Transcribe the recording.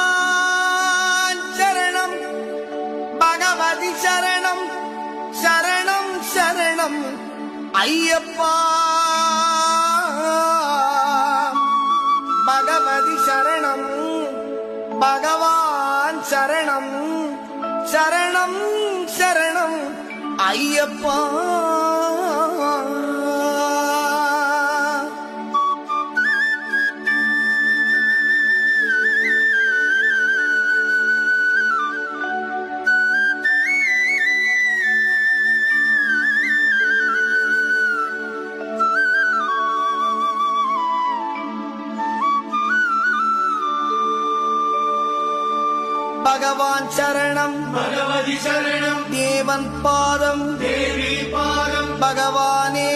பகவான் சரணம் பகவதி சரணம் சரணம் சரணம் ஐயப்பா பகவதி சரணம் பகவான் சரணம் சரணம் சரணம் ஐயப்பா பகவான் சரணம் பகவதி சரணம் தேவன் பாதம் தேவி பாதம் பகவானே